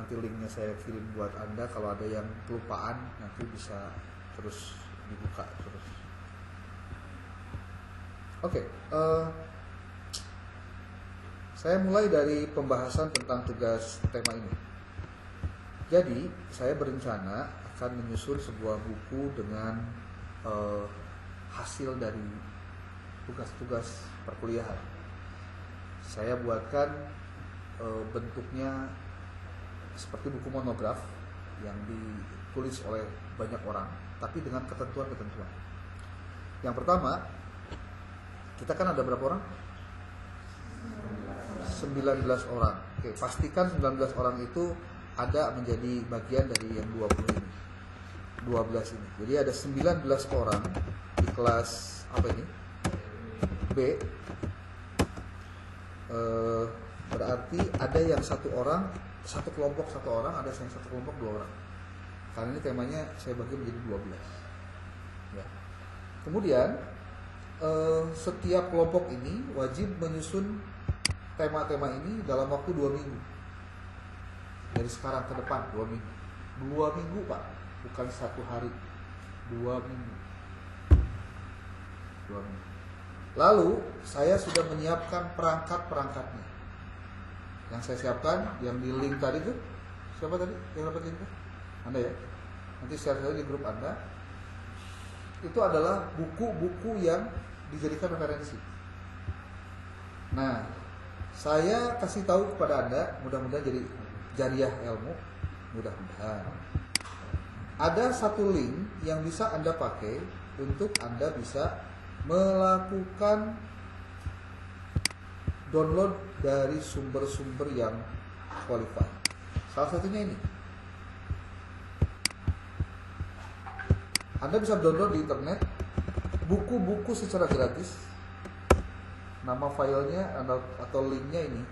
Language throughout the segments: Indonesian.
nanti linknya saya kirim buat Anda. Kalau ada yang kelupaan nanti bisa terus dibuka terus. Oke, saya mulai dari pembahasan tentang tugas tema ini. Jadi saya berencana akan menyusun sebuah buku dengan hasil dari tugas-tugas perkuliahan. Saya buatkan bentuknya seperti buku monograf yang ditulis oleh banyak orang, tapi dengan ketentuan-ketentuan. Yang pertama, kita kan ada berapa orang? 19 orang. Oke, pastikan 19 orang itu ada menjadi bagian dari yang 20 ini. 12 ini. Jadi ada 19 orang di kelas apa ini? B. Berarti ada yang satu orang, satu kelompok satu orang, ada yang satu kelompok 2 orang. Karena ini temanya saya bagi menjadi 12. Ya. Kemudian setiap kelompok ini wajib menyusun tema-tema ini dalam waktu 2 minggu. Dari sekarang ke depan 2 minggu. 2 minggu Pak, bukan 1 hari. 2 minggu. 2 minggu. Lalu saya sudah menyiapkan perangkat-perangkatnya. Yang saya siapkan, yang di link tadi tuh, siapa tadi yang dapat link? Anda ya? Nanti share saja di grup Anda. Itu adalah buku-buku yang dijadikan referensi. Nah, saya kasih tahu kepada Anda, mudah-mudahan jadi jariah ilmu, mudah-mudahan. Ada satu link yang bisa Anda pakai untuk Anda bisa melakukan download dari sumber-sumber yang qualified. Salah satunya ini. Anda bisa download di internet buku-buku secara gratis. Nama filenya atau linknya ini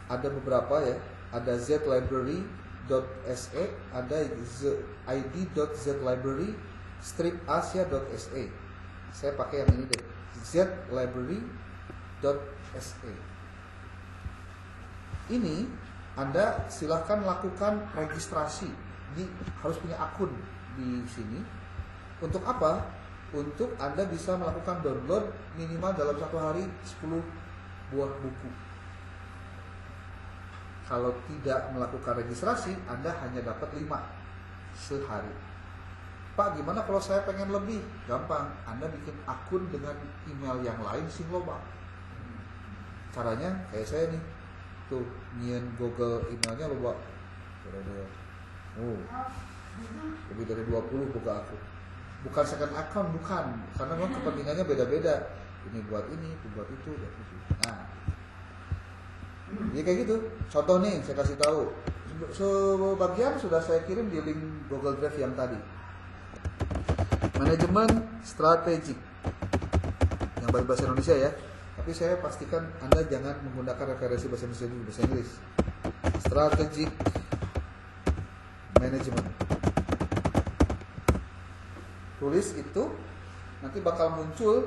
ada beberapa ya. Ada zlibrary.se, ada id.zlibrary-asia.se. Saya pakai yang ini deh, zlibrary.se. Ini Anda silahkan lakukan registrasi. Harus punya akun di sini. Untuk apa? Untuk Anda bisa melakukan download minimal dalam 1 hari 10 buah buku. Kalau tidak melakukan registrasi, Anda hanya dapat 5 sehari. Pak, gimana kalau saya pengen lebih? Gampang, Anda bikin akun dengan email yang lain sing loba. Caranya kayak saya nih. Tuh, nyian Google emailnya loba. Lebih dari 20 buka akun. Bukan second account, bukan. Karena memang kepentingannya beda-beda. Ini buat ini, itu buat itu, buat itu. Nah, jadi kayak gitu. Contoh nih, saya kasih tahu. Sebagian sudah saya kirim di link Google Drive yang tadi. Manajemen strategik. Yang bahasa Indonesia ya. Tapi saya pastikan Anda jangan menggunakan referensi bahasa Indonesia dulu, bahasa Inggris. Strategic management. Tulis itu, nanti bakal muncul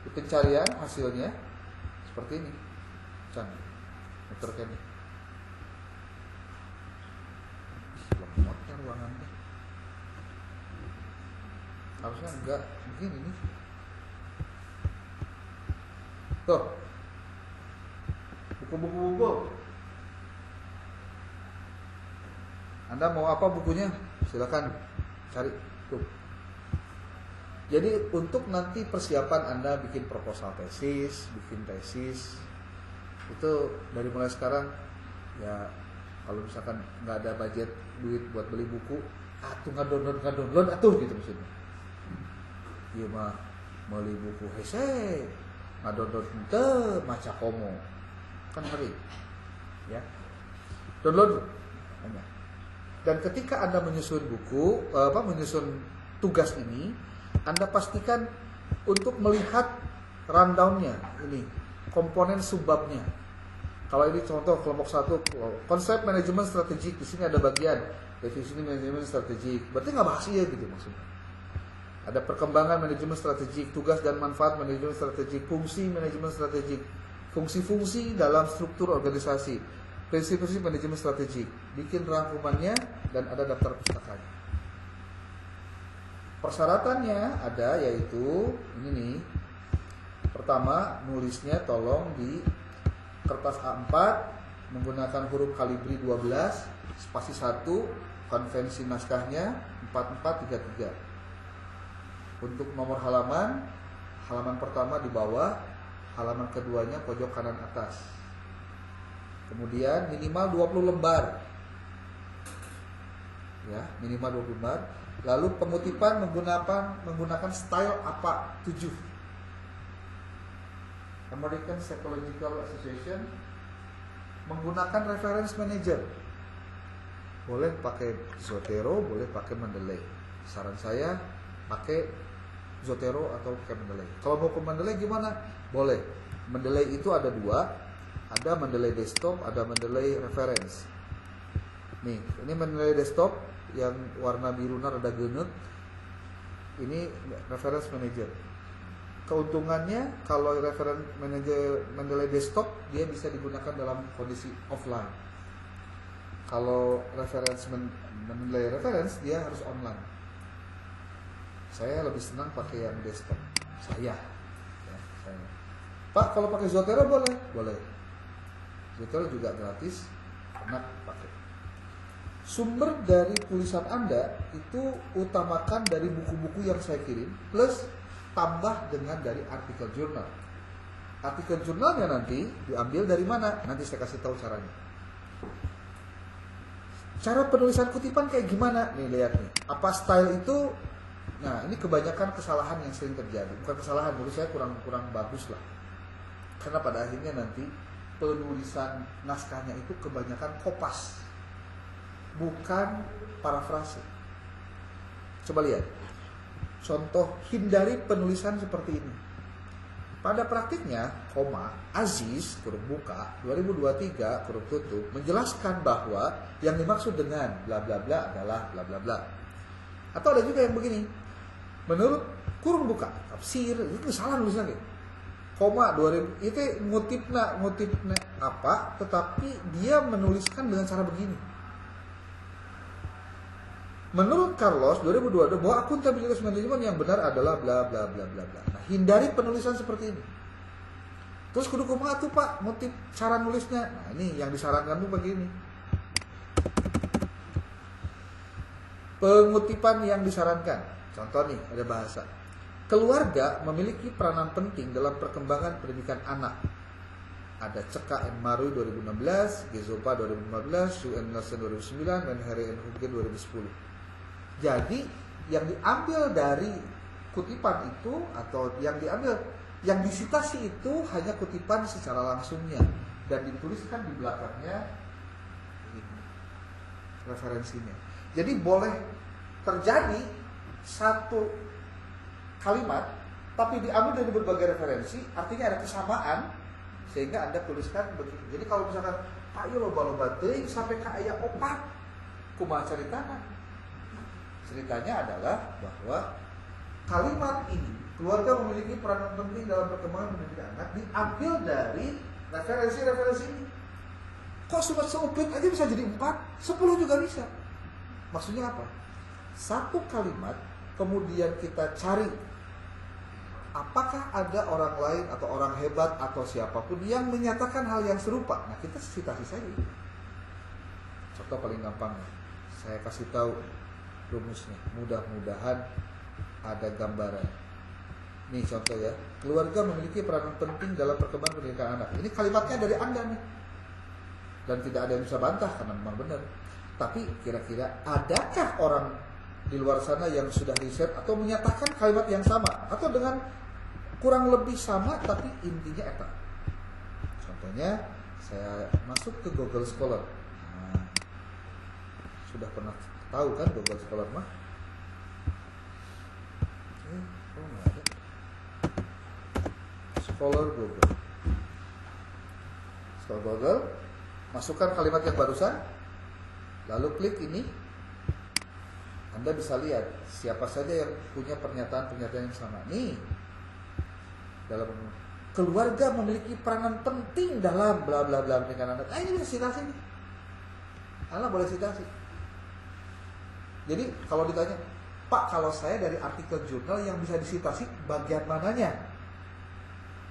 di pencarian hasilnya seperti ini. Cantik. Terkait. Lemotnya ruangannya. Harusnya enggak begini nih. Tuh. Buku-buku. Anda mau apa bukunya? Silakan cari. Tuh. Jadi untuk nanti persiapan Anda bikin proposal tesis, bikin tesis, itu dari mulai sekarang ya, kalau misalkan nggak ada budget duit buat beli buku, nggak download atuh gitu maksudnya. Iya mah beli buku hese, nggak download ente maca komo, kan ngeri, ya. Download. Dan ketika Anda menyusun buku, menyusun tugas ini, Anda pastikan untuk melihat rundown-nya ini, komponen subbabnya. Kalau ini contoh kelompok 1, konsep manajemen strategik, di sini ada bagian definisi manajemen strategik. Berarti nggak bahas iya gitu maksudnya. Ada perkembangan manajemen strategik, tugas dan manfaat manajemen strategik, fungsi manajemen strategik, fungsi-fungsi dalam struktur organisasi, prinsip-prinsip manajemen strategik, bikin rangkumannya dan ada daftar pustakanya. Persyaratannya ada, yaitu ini nih. Pertama, nulisnya tolong di kertas A4 menggunakan huruf kalibri 12, spasi 1, konvensi naskahnya 4433. Untuk nomor halaman, halaman pertama di bawah, halaman keduanya pojok kanan atas. Kemudian minimal 20 lembar. Ya, minimal 20 lembar. Lalu pengutipan menggunakan style apa? 7. American Psychological Association menggunakan reference manager. Boleh pakai Zotero, boleh pakai Mendeley. Saran saya pakai Zotero atau pakai Mendeley. Kalau mau ke Mendeley gimana? Boleh. Mendeley itu ada 2. Ada Mendeley desktop, ada Mendeley reference. Nih, ini Mendeley desktop yang warna birunya rada genut. Ini reference manager. Keuntungannya kalau reference manager Mendeley desktop dia bisa digunakan dalam kondisi offline. Kalau Mendeley reference dia harus online. Saya lebih senang pakai yang desktop. Saya. Pak, kalau pakai Zotero boleh? Boleh. Zotero juga gratis, enak pakai. Sumber dari tulisan Anda itu utamakan dari buku-buku yang saya kirim, plus tambah dengan dari artikel jurnal. Artikel jurnalnya nanti diambil dari mana? Nanti saya kasih tahu caranya. Cara penulisan kutipan kayak gimana? Nih lihat nih. Apa style itu? Nah, ini kebanyakan kesalahan yang sering terjadi. Bukan kesalahan, menurut saya kurang bagus lah. Karena pada akhirnya nanti penulisan naskahnya itu kebanyakan kopas, bukan parafrase. Coba lihat. Contoh, hindari penulisan seperti ini. Pada praktiknya, Aziz, kurung buka, 2023, kurung tutup, menjelaskan bahwa yang dimaksud dengan bla bla bla adalah bla bla bla. Atau ada juga yang begini. Menurut kurung buka, tafsir, itu salah nulisnya gitu. 2000 itu ngutipna apa, tetapi dia menuliskan dengan cara begini. Menurut Carlos 2022 bahwa akuntabilitas manajemen yang benar adalah bla bla bla bla bla. Nah, hindari penulisan seperti ini. Terus kudu kumaha tuh Pak, motif cara nulisnya. Nah, ini yang disarankan tuh begini. Pengutipan yang disarankan. Contoh nih, ada bahasa. Keluarga memiliki peranan penting dalam perkembangan pendidikan anak. Ada CKN Maru 2016, Gezopa 2015, UN Nelson 2009, dan Harry N. Huggen 2010. Jadi yang diambil dari kutipan itu atau yang disitasi itu hanya kutipan secara langsungnya dan dituliskan di belakangnya ini, referensinya. Jadi boleh terjadi satu kalimat tapi diambil dari berbagai referensi, artinya ada kesamaan sehingga Anda tuliskan begini. Jadi kalau misalkan Pak yo loba-loba teuing sampai ka aya 4, kumaha caritana? Ceritanya adalah bahwa kalimat ini, keluarga memiliki peran penting dalam perkembangan pendidikan anak, diambil dari referensi-referensi ini. Kok cuma seupit aja bisa jadi 4, 10 juga bisa. Maksudnya apa? Satu kalimat kemudian kita cari apakah ada orang lain atau orang hebat atau siapapun yang menyatakan hal yang serupa. Nah, kita citasi saja. Contoh paling gampang, saya kasih tahu rumusnya. Mudah-mudahan ada gambaran. Nih contoh ya, keluarga memiliki peranan penting dalam perkembangan pendidikan anak. Ini kalimatnya dari Anda nih. Dan tidak ada yang bisa bantah karena memang benar. Tapi kira-kira adakah orang di luar sana yang sudah riset atau menyatakan kalimat yang sama atau dengan kurang lebih sama tapi intinya eta. Contohnya saya masuk ke Google Scholar. Nah, sudah pernah tahu kan Google Scholar mah? Oh, nggak ada. Scholar Google. Scholar Google, masukkan kalimat yang barusan, lalu klik ini. Anda bisa lihat siapa saja yang punya pernyataan-pernyataan yang sama. Nih, dalam keluarga memiliki peranan penting dalam bla bla bla pernikahan Anda. Ini bisa citasi nih. Anda boleh citasi. Jadi kalau ditanya, Pak, kalau saya dari artikel jurnal yang bisa disitasi bagian mananya?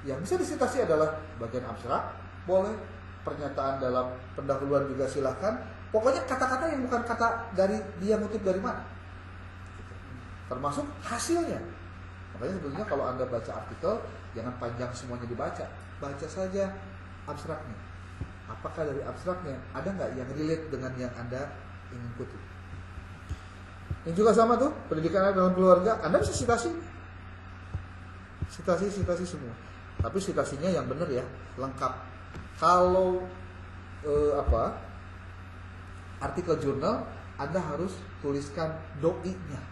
Yang bisa disitasi adalah bagian abstrak, boleh. Pernyataan dalam pendahuluan juga silahkan. Pokoknya kata-kata yang bukan kata dari dia ngutip dari mana. Termasuk hasilnya. Makanya sebetulnya kalau Anda baca artikel, jangan panjang semuanya dibaca. Baca saja abstraknya. Apakah dari abstraknya ada nggak yang relate dengan yang Anda ingin kutip? Yang juga sama tuh, pendidikan Anda dalam keluarga, Anda bisa citasi. Citasi semua. Tapi citasinya yang benar ya, lengkap. Kalau artikel jurnal, Anda harus tuliskan doi-nya.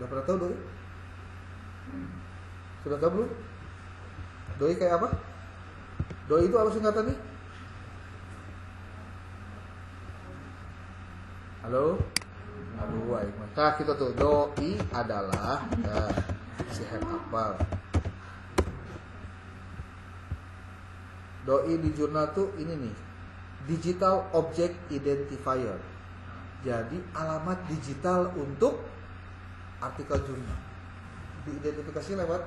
Udah pernah tahu doi? Sudah tahu belum? Doi kayak apa? Doi itu apa singkatannya? Halo? Aduh, nah kita tuh doi adalah si hafal. Doi di jurnal tuh ini nih, Digital Object Identifier. Jadi alamat digital untuk artikel jurnal. Diidentifikasi lewat.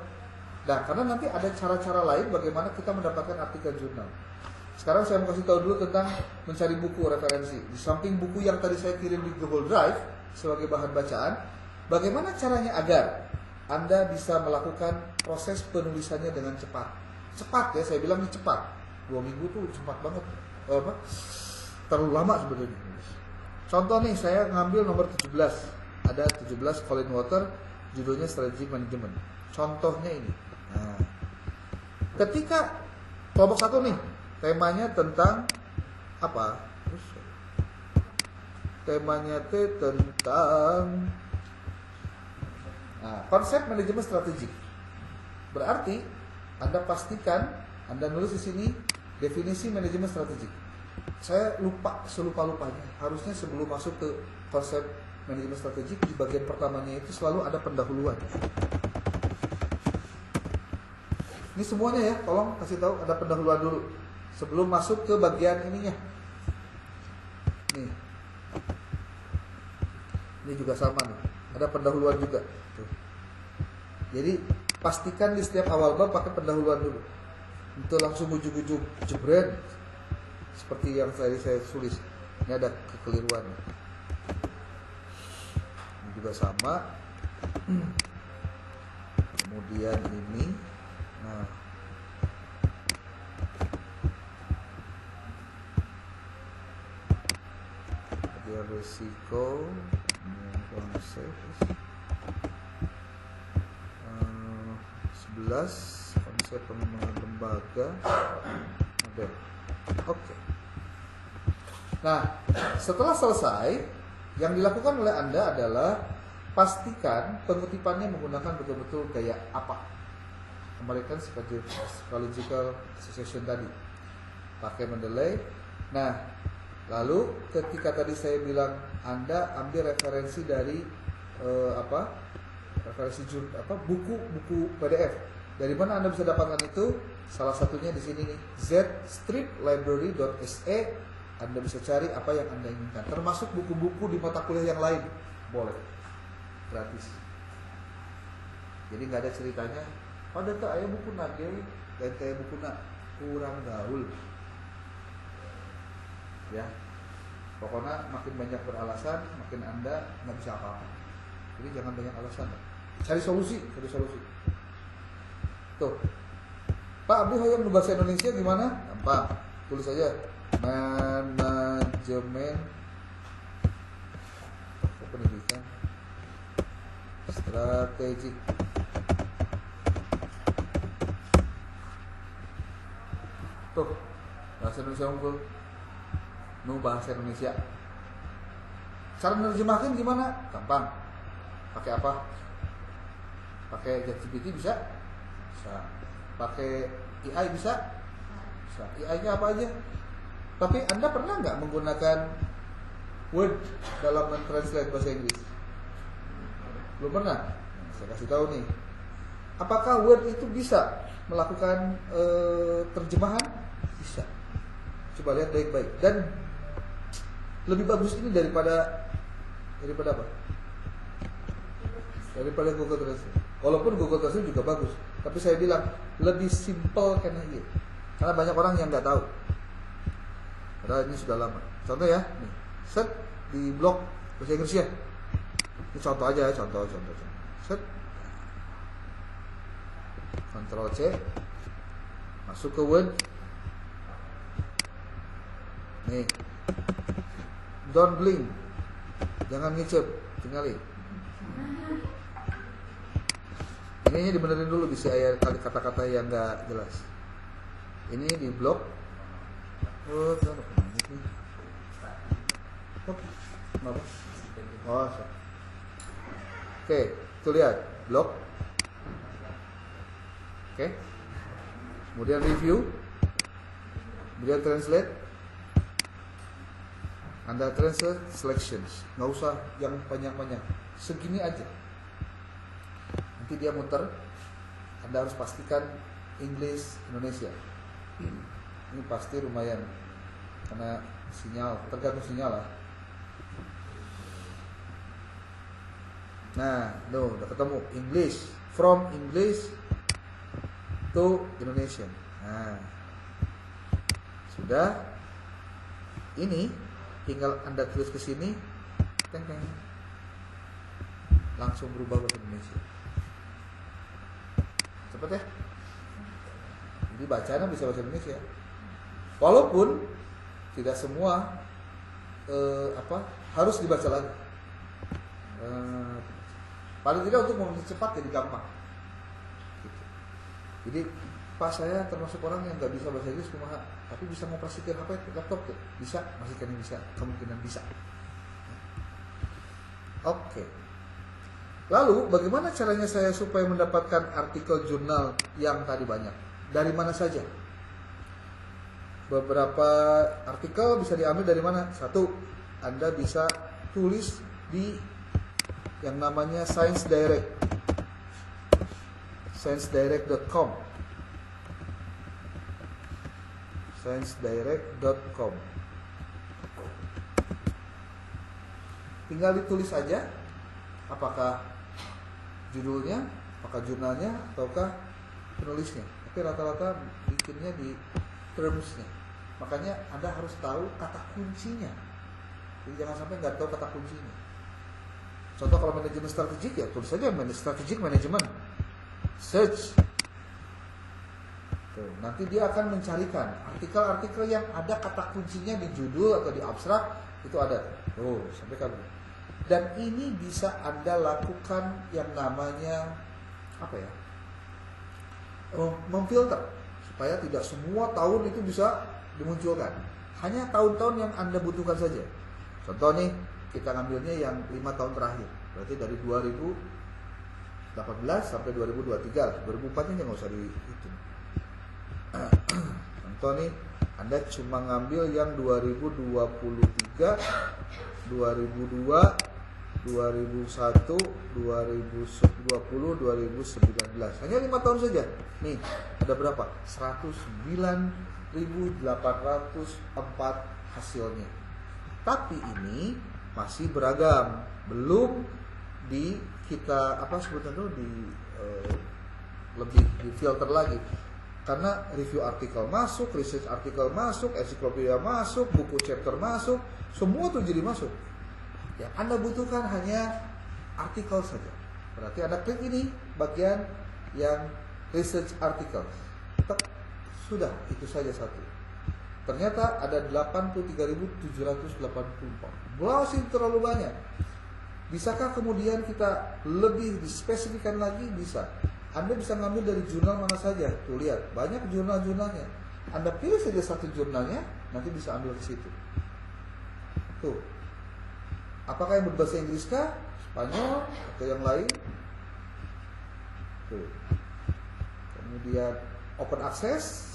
Nah, karena nanti ada cara-cara lain bagaimana kita mendapatkan artikel jurnal. Sekarang saya mau kasih tahu dulu tentang mencari buku referensi. Di samping buku yang tadi saya kirim di Google Drive sebagai bahan bacaan, bagaimana caranya agar Anda bisa melakukan proses penulisannya dengan cepat. Cepat ya, saya bilang ini cepat. 2 minggu tuh cepat banget. Terlalu lama sebenarnya. Contoh nih, saya ngambil nomor 17. Ada 17 Colin Water, judulnya Strategic Management. Contohnya ini. Nah, ketika kelompok 1 nih, temanya tentang apa? Temanya tentang konsep manajemen strategik. Berarti Anda pastikan Anda nulis di sini definisi manajemen strategik. Saya lupa selupa-lupanya. Harusnya sebelum masuk ke konsep manajemen strategik, di bagian pertamanya itu selalu ada pendahuluan. Ini semuanya ya, tolong kasih tahu ada pendahuluan dulu sebelum masuk ke bagian ininya. Nih. Ini juga sama nih. Ada pendahuluan juga. Tuh. Jadi pastikan di setiap awal bab pakai pendahuluan dulu. Itu langsung ujung-ujung jebret seperti yang tadi saya tulis. Ini ada kekeliruan. Ini juga sama. Kemudian ini, nah, ada resiko, konsep 11 konsep pengembangan lembaga ada. Oke. Nah, setelah selesai, yang dilakukan oleh Anda adalah pastikan pengutipannya menggunakan betul-betul gaya apa. Kembalikan psychological association tadi. Pakai Mendeley. Nah, lalu ketika tadi saya bilang Anda ambil referensi dari buku PDF. Dari mana Anda bisa dapatkan itu? Salah satunya di sini nih, zstriplibrary.se. Anda bisa cari apa yang Anda inginkan, termasuk buku-buku di mata kuliah yang lain. Boleh. Gratis. Jadi nggak ada ceritanya, pada tuh ayah buku nage dan kayak buku nak kurang gaul. Ya. Pokoknya makin banyak beralasan, makin Anda nggak bisa apa-apa. Jadi jangan banyak alasan. Cari solusi. Tuh. Pak Abdi hayang bahasa Indonesia gimana? Gampang. Tulis aja manajemen pendidikan strategik. Tuh, bahasa Indonesia unggul. Bahasa Indonesia. Cara menerjemahkan gimana? Gampang. Pakai apa? Pakai ChatGPT bisa? Bisa. Pakai AI bisa? Bisa. AI-nya apa aja? Tapi Anda pernah nggak menggunakan Word dalam mentranslate bahasa Inggris? Belum pernah? Saya kasih tahu nih. Apakah Word itu bisa melakukan terjemahan? Bisa. Coba lihat baik-baik. Dan lebih bagus ini daripada apa? Daripada Google Translate. Walaupun Google Translate juga bagus, tapi saya bilang lebih simple karena ini. Karena banyak orang yang nggak tahu. Padahal ini sudah lama. Contoh ya, nih, set di blog bahasa Inggris ya. Ini contoh aja ya, contoh. Set, Ctrl C, masuk ke Word. Nih, don't blink, jangan ngicep, tinggalin. Ini dibenerin dulu bisa ya kata-kata yang nggak jelas. Ini di blok. Oh, kenapa? Oh, oke, tuh lihat blok. Oke. Kemudian review. Kemudian translate. Anda translate selections. Nggak usah yang panjang-panjang. Segini aja. Nanti dia muter. Anda harus pastikan English Indonesia. Ini pasti lumayan karena sinyal, tergantung sinyal lah. Nah, udah ketemu English, from English to Indonesian. Nah, sudah. Ini tinggal Anda tulis ke sini, langsung berubah bahasa Indonesia. Cepet ya. Jadi bacanya bisa bahasa Indonesia. Walaupun tidak semua harus dibaca lagi. Paling tidak untuk mempercepat jadi gampang. Gitu. Jadi pas saya termasuk orang yang nggak bisa bahasa Inggris kumaha, tapi bisa ngoperasikan HP laptop tuh bisa, masih kan bisa, kemungkinan bisa. Oke. Lalu bagaimana caranya saya supaya mendapatkan artikel jurnal yang tadi banyak? Dari mana saja? Beberapa artikel bisa diambil dari mana? Satu, Anda bisa tulis di yang namanya Science Direct, sciencedirect.com, sciencedirect.com. Tinggal ditulis saja apakah judulnya, apakah jurnalnya, ataukah penulisnya. Tapi rata-rata bikinnya di termsnya. Makanya Anda harus tahu kata kuncinya. Jadi jangan sampai nggak tahu kata kuncinya. Contoh kalau manajemen strategik ya tulis saja strategic management, search. Tuh, nanti dia akan mencarikan artikel-artikel yang ada kata kuncinya di judul atau di abstrak itu ada. Oh, sampai kamu. Dan ini bisa Anda lakukan yang namanya apa ya? Memfilter supaya tidak semua tahun itu bisa dimunculkan. Hanya tahun-tahun yang Anda butuhkan saja. Contoh nih, kita ngambilnya yang 5 tahun terakhir. Berarti dari 2018 sampai 2023. 2004 nya nggak usah dihitung. Contoh nih, Anda cuma ngambil yang 2023, 2002, 2001, 2020, 2019. Hanya 5 tahun saja. Nih, ada berapa? 109.804 hasilnya. Tapi ini masih beragam, belum di kita lebih di filter lagi. Karena review artikel masuk, research artikel masuk, ensiklopedia masuk, buku chapter masuk, semua tuh jadi masuk. Yang Anda butuhkan hanya artikel saja. Berarti Anda klik ini bagian yang research article. Sudah, itu saja satu. Ternyata ada 83.784. Browsing terlalu banyak. Bisakah kemudian kita lebih dispesifikan lagi? Bisa. Anda bisa ngambil dari jurnal mana saja. Tuh lihat, banyak jurnal-jurnalnya. Anda pilih saja satu jurnalnya, nanti bisa ambil ke situ. Tuh. Apakah yang berbahasa Inggris kah? Spanyol atau yang lain? Tuh. Kemudian open access.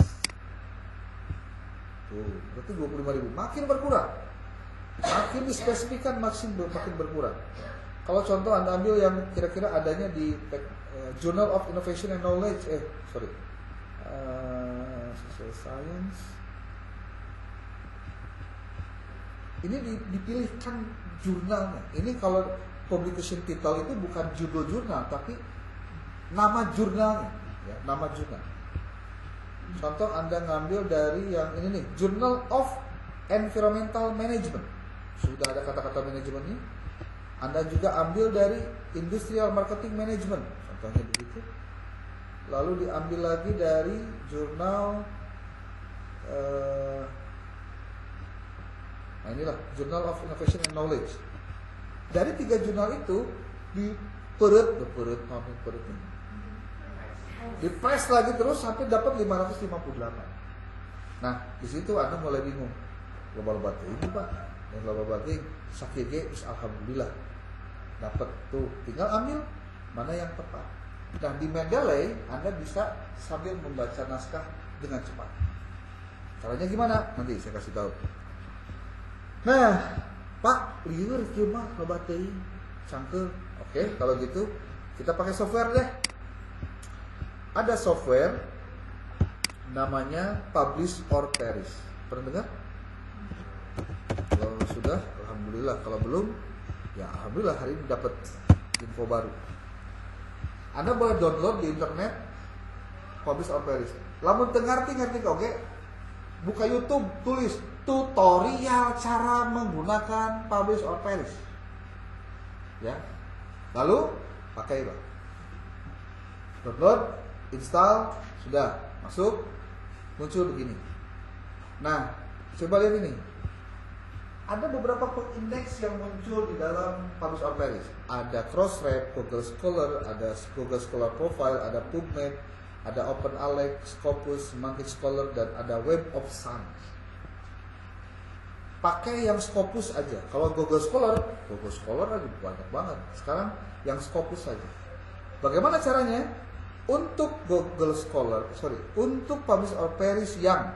Tuh, berarti 25.000. Makin berkurang. Makin dispesifikan makin berkurang. Kalau contoh Anda ambil yang kira-kira adanya di Journal of Innovation and Knowledge, Social Science. Ini dipilihkan jurnalnya. Ini kalau publication title itu bukan judul jurnal, tapi nama jurnalnya, ya, nama jurnal. Contoh Anda ngambil dari yang ini nih, Journal of Environmental Management. Sudah ada kata-kata manajemennya. Anda juga ambil dari Industrial Marketing Management, contohnya begitu. Lalu diambil lagi dari jurnal, nah inilah Journal of Innovation and Knowledge. Dari 3 jurnal itu dipres lagi terus sampai dapat 558. Nah, di situ Anda mulai bingung. Global batin ini Pak, yang global batin sakit alhamdulillah dapat tuh, tinggal ambil mana yang tepat. Nah, di Mendeley Anda bisa sambil membaca naskah dengan cepat. Caranya gimana? Nanti saya kasih tahu. Nah, Pak, liur kieu mah loba teuing cangkeul. Oke, kalau gitu kita pakai software deh. Ada software namanya Publish or Perish. Pernah dengar? Kalau sudah, alhamdulillah. Kalau belum, ya alhamdulillah hari ini dapat info baru. Anda boleh download di internet Publish or Perish. Lamun teu ngarti oke, buka YouTube, tulis tutorial cara menggunakan Publish or Perish. Ya. Lalu pakai Pak. Download, install, sudah masuk, muncul begini. Nah, coba lihat ini. Ada beberapa indeks yang muncul di dalam Publish or Perish. Ada Crossref, Google Scholar, ada Google Scholar Profile, ada PubMed, ada OpenAlex, Scopus, Semantic Scholar, dan ada Web of Science. Pakai yang Scopus aja. Kalau Google Scholar aja banyak banget. Sekarang yang Scopus saja. Bagaimana caranya? Untuk untuk Publish or Perish yang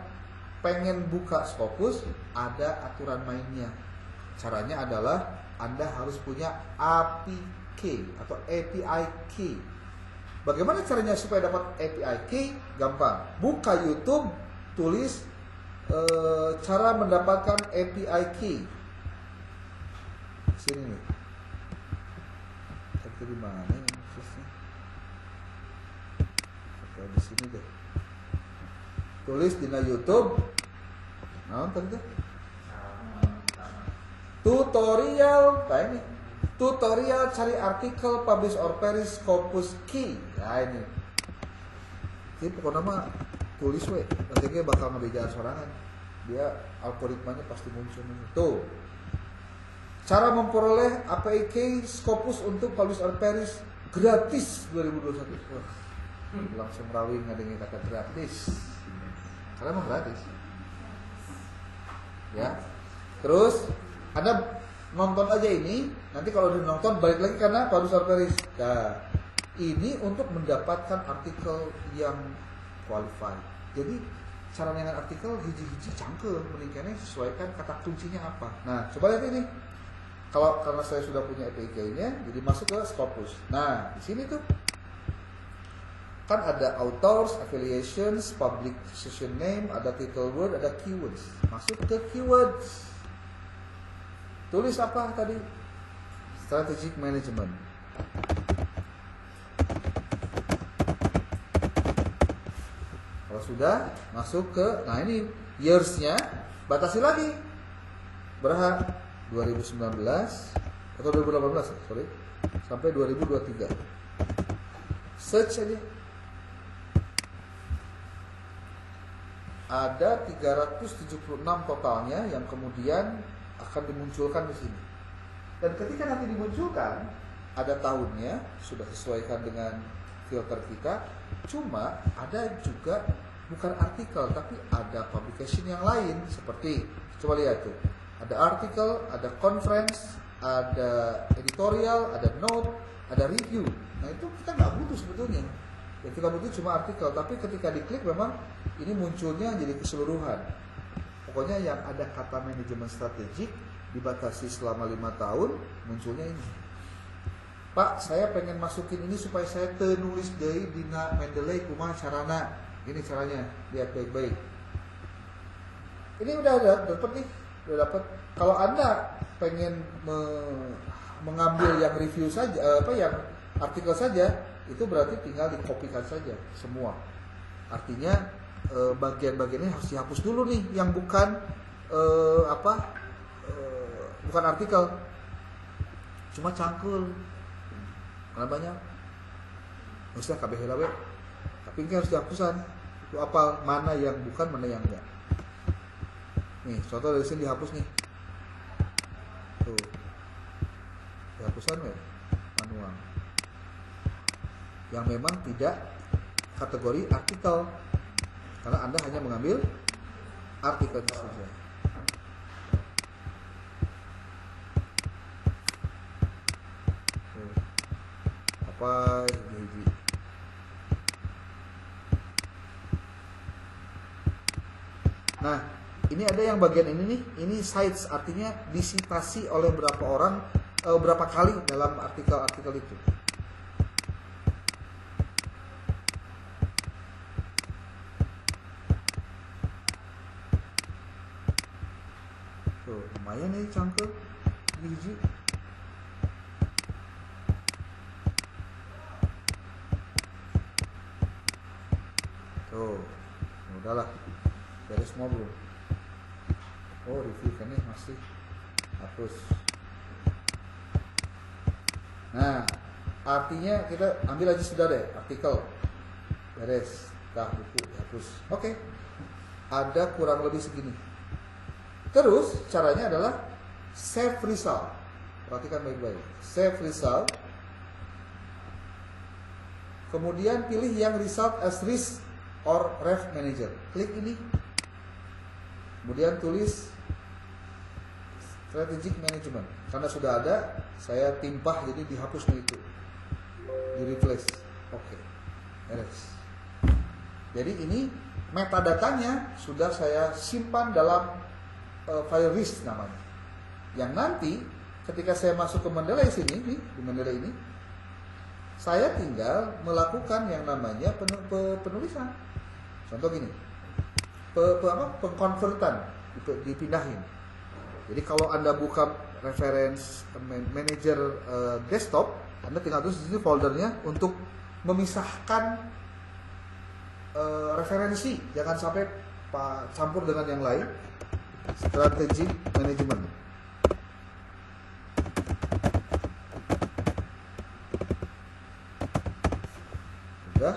pengen buka Scopus, ada aturan mainnya. Caranya adalah Anda harus punya API key atau API key. Bagaimana caranya supaya dapat API key? Gampang. Buka YouTube, tulis cara mendapatkan API key. Sini nih. Tapi di mana ini maksudnya? Oke, di sini deh. Tulis di YouTube. Nah, tadi tutorial, ini tutorial cari artikel Publish or Perish Scopus key. Nah ini. Ini pokoknya mah tulis we, nanti dia bakal ngebejaan sorangan. Dia algoritmanya pasti muncul. Tuh. Cara memperoleh API key Scopus untuk Publish or Perish gratis 2021. Wah, langsung rawing ngadengin kata gratis. Karena emang gratis. Ya. Terus Anda nonton aja ini, nanti kalau udah nonton balik lagi karena Publish or Perish. Nah, ini untuk mendapatkan artikel yang qualified. Jadi cara dengan artikel hiji-hiji cangkel, mendingnya sesuaikan kata kuncinya apa. Nah, coba lihat ini. Kalau karena saya sudah punya API-nya, jadi masuk ke Scopus. Nah, di sini tuh kan ada authors, affiliations, publication name, ada title word, ada keywords. Masuk ke keywords. Tulis apa tadi? Strategic management. Kalau sudah, masuk ke, nah ini years-nya, batasi lagi. Berapa? 2019 atau 2018, sorry, sampai 2023. Search aja. Ada 376 totalnya yang kemudian akan dimunculkan di sini. Dan ketika nanti dimunculkan, ada tahunnya, sudah sesuaikan dengan filter kita. Cuma ada juga bukan artikel, tapi ada publication yang lain seperti, coba lihat tuh. Ada artikel, ada conference, ada editorial, ada note, ada review. Nah itu kita nggak butuh sebetulnya. Yang kita butuh cuma artikel. Tapi ketika diklik memang ini munculnya jadi keseluruhan. Pokoknya yang ada kata manajemen strategik dibatasi selama 5 tahun, munculnya ini. Pak, saya pengen masukin ini supaya saya nulis deui dina Mendeley kumaha carana. Ini caranya, lihat baik-baik. Ini udah dapat nih, udah dapat. Kalau Anda pengen mengambil yang review saja, yang artikel saja, itu berarti tinggal dikopikan saja semua. Artinya bagian-bagiannya harus dihapus dulu nih, yang bukan bukan artikel, cuma cangkul. Karena banyak, maksudnya KB helawe, tapi ini harus dihapusan. Itu apal mana yang bukan, mana yang enggak. Nih, contoh dari sini dihapus nih. Tuh, dihapusan ya, manual. Yang memang tidak kategori artikel, karena Anda hanya mengambil artikel saja. Apa hiji. Nah, ini ada yang bagian ini nih, ini sites, artinya disitasi oleh berapa orang, berapa kali dalam artikel-artikel itu. Tuh, lumayan nih cangkel hiji. Tuh, udahlah, beres semua belum? Oh, review kan nih masih hapus. Nah, artinya kita ambil aja sudah deh artikel, beres, dah buku hapus. Oke, ada kurang lebih segini. Terus caranya adalah save result. Perhatikan baik-baik. Save result. Kemudian pilih yang result as risk or ref manager. Klik ini. Kemudian tulis strategic management. Karena sudah ada, saya timpah jadi dihapus nih itu. Di replace. Oke. Beres. Jadi ini metadatanya sudah saya simpan dalam file risk namanya. Yang nanti ketika saya masuk ke Mendeley sini nih, di Mendeley ini, saya tinggal melakukan yang namanya penulisan. Contoh gini, pengkonvertan, dipindahin. Jadi kalau Anda buka reference manager desktop, Anda tinggal tulis di sini foldernya untuk memisahkan referensi, jangan sampai campur dengan yang lain. Strategic management. Sudah.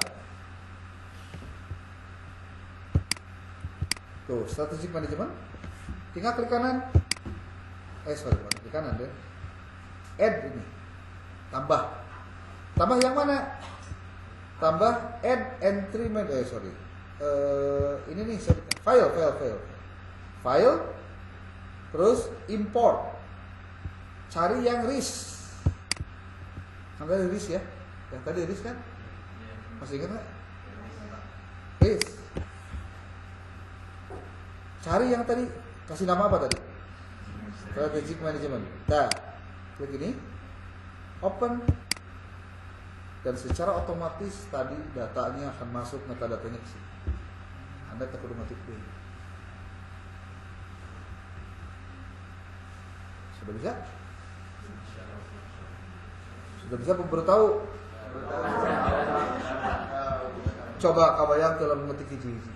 Tuh, strategic management. Tinggal klik kanan. Klik kanan deh. Add ini. Tambah. Tambah yang mana? Tambah add entry ini nih file. Terus import. Cari yang RIS. Kan tadi RIS ya? Yang tadi RIS kan? Masih ingat nggak? RIS. Cari yang tadi, kasih nama apa tadi? Strategic management. Nah, klik ini, open, dan secara otomatis tadi datanya akan masuk, metadatanya ke sini. Anda tak perlu ngetik dulu. Sudah bisa? Sudah bisa memberitahu? Coba kabayang dalam mengetik hiji-hiji.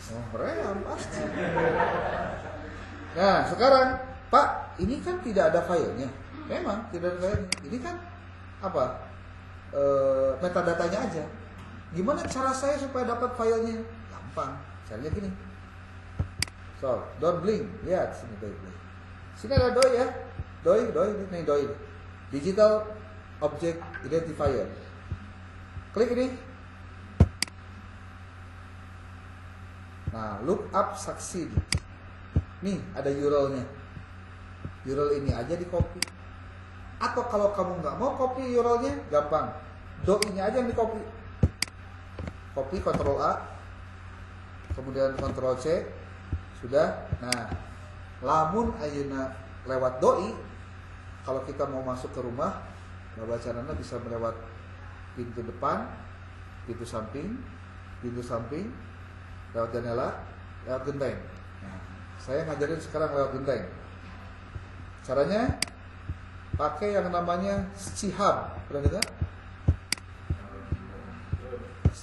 Oh, ream pasti. Nah, sekarang, Pak, ini kan tidak ada filenya. Memang tidak ada filenya. Ini kan apa? Metadatanya aja. Gimana cara saya supaya dapat filenya? Gampang. Caranya gini. So, don't blink. Lihat sini baik-baik. Sini ada DOI ya. DOI. Digital Object Identifier. Klik ini. Nah, look up succeed. Nih, ada URL-nya. URL ini aja di copy. Atau kalau kamu nggak mau copy URL-nya, gampang. DOI-nya aja yang di copy. Copy, Ctrl A, kemudian Ctrl C, sudah. Nah, lamun ayeuna lewat doi, kalau kita mau masuk ke rumah, bacaan Anda bisa melewat pintu depan, pintu samping, lewat jendela, lewat genteng. Nah, saya ngajarin sekarang lewat genteng. Caranya pakai yang namanya Shihab. Pernah dengar?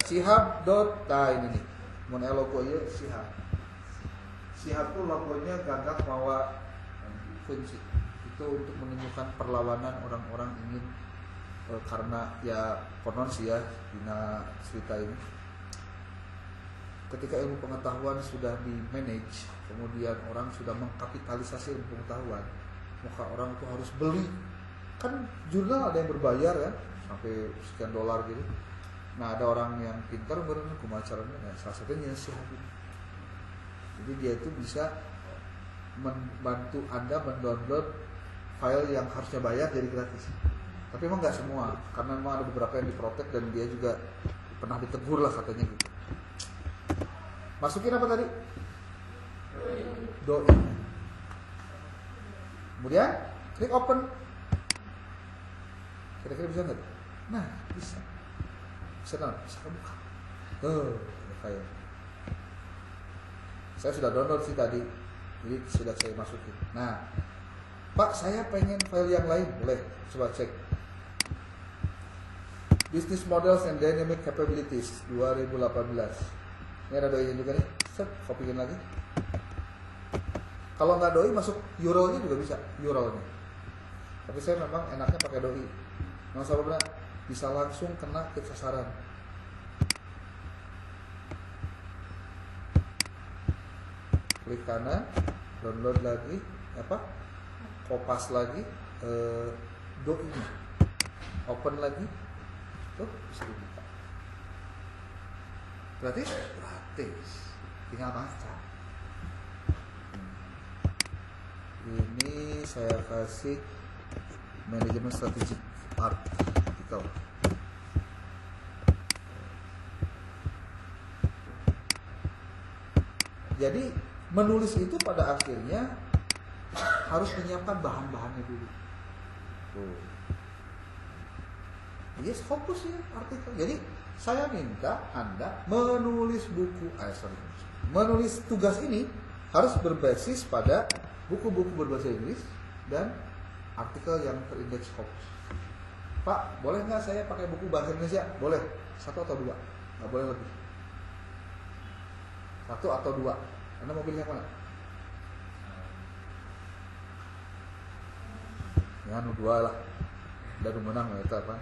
Shihab. Nah ini nih, mun logo ya Shihab. Shihab itu logonya gagak mawa kunci. Itu untuk menunjukkan perlawanan orang-orang ingin karena ya konon sih ya dina cerita ini, ketika ilmu pengetahuan sudah di manage, kemudian orang sudah mengkapitalisasi ilmu pengetahuan, maka orang itu harus beli. Kan jurnal ada yang berbayar ya, sampai sekian dolar gitu. Nah ada orang yang pintar berenang kumacaranya, nah, salah satunya sih. Jadi dia itu bisa membantu Anda mendownload file yang harusnya bayar jadi gratis. Tapi emang nggak semua, karena memang ada beberapa yang diprotek dan dia juga pernah ditegur lah katanya gitu. Masukin apa tadi? Doi. Kemudian klik open. Kira-kira bisa nggak? Nah bisa. Bisa kebuka. Ada file. Saya sudah download sih tadi, jadi sudah saya masukin. Nah, Pak, saya pengen file yang lain, boleh coba cek. Business Models and Dynamic Capabilities 2018. Ini ada doi juga nih. Set, copyin lagi. Kalau nggak doi masuk URL-nya juga bisa, URL-nya. Tapi saya memang enaknya pakai doi. Nah, sebabnya bisa langsung kena ke sasaran. Klik kanan, download lagi, kopas lagi, doi-nya, open lagi. Tuh bisa dibuka. Gratis? Gratis. Tinggal baca. Ini saya kasih manajemen strategic artikel. Jadi menulis itu pada akhirnya harus menyiapkan bahan-bahannya dulu. Tuh. Yes, fokus ya artikel. Jadi saya minta Anda menulis menulis tugas ini harus berbasis pada buku-buku berbahasa Inggris dan artikel yang terindeks Scopus. Pak, boleh nggak saya pakai buku bahasa Indonesia? Boleh, 1 atau 2, nggak boleh lebih. 1 atau 2. Anda mau pilih yang mana? Ya, 2 lah. Dan menang ya, apa?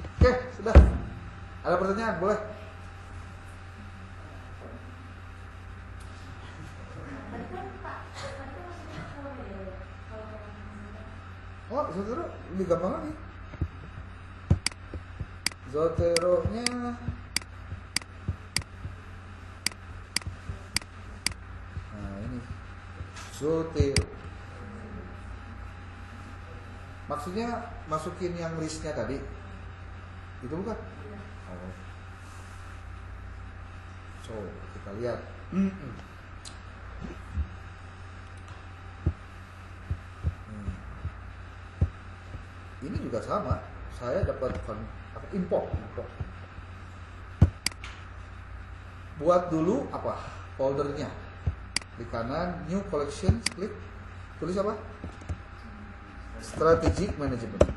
Oke, sudah. Ada pertanyaan? Boleh. Oh, Zotero lebih gampang lagi. Zotero-nya nah ini Zotero. Maksudnya masukin yang listnya tadi. Itu bukan? Oh. So, kita lihat. Ini juga sama. Saya dapat import. Buat dulu apa? Foldernya. Di kanan new collection, klik. Tulis apa? Strategic Management.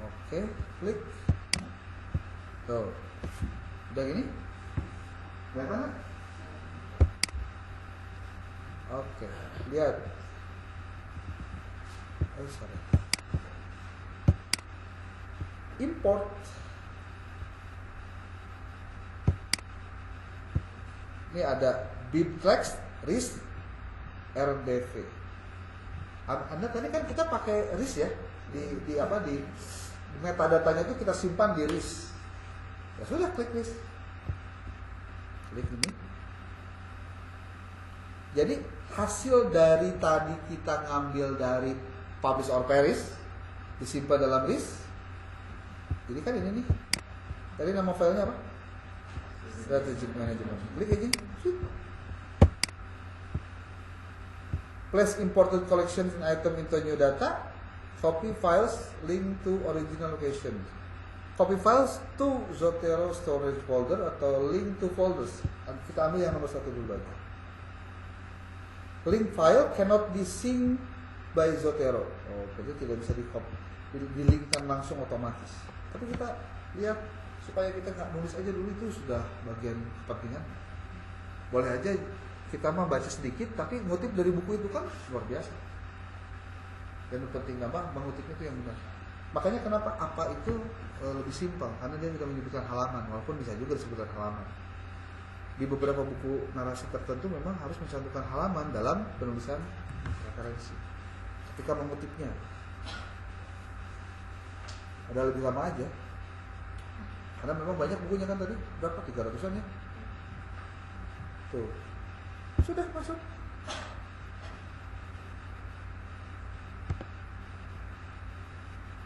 Oke, klik. Tuh. Udah gini? Kelihatan? Oke, lihat. Sorry. Import. Ini ada Bibtlex, RIS, RDV. Anda tadi kan kita pakai RIS ya, di metadatanya itu kita simpan di RIS. Ya sudah, klik RIS. Klik ini. Jadi hasil dari tadi kita ngambil dari Publish or Perish, disimpan dalam list. Jadi kan ini nih. Tadi nama filenya apa? Strategic Management. Klik aja. Place important collections and item into new data. Copy files, link to original location. Copy files to Zotero storage folder atau link to folders. Kita ambil yang nomor 1 dulu aja. Link file cannot be synced by Zotero. Oh, berarti tidak bisa di-linkkan langsung otomatis. Tapi kita lihat supaya kita nggak nulis aja dulu, itu sudah bagian kepentingan. Boleh aja kita mah baca sedikit, tapi ngutip dari buku itu kan luar biasa. Dan penting apa? Mengutipnya itu yang benar. Makanya kenapa apa itu lebih simpel, karena dia tidak menyebutkan halaman, walaupun bisa juga disebutkan halaman. Di beberapa buku narasi tertentu memang harus mencantumkan halaman dalam penulisan referensi. Ketika mengutipnya, ada lebih lama aja. Karena memang banyak bukunya kan tadi, berapa? 300-an ya? Tuh. Sudah masuk.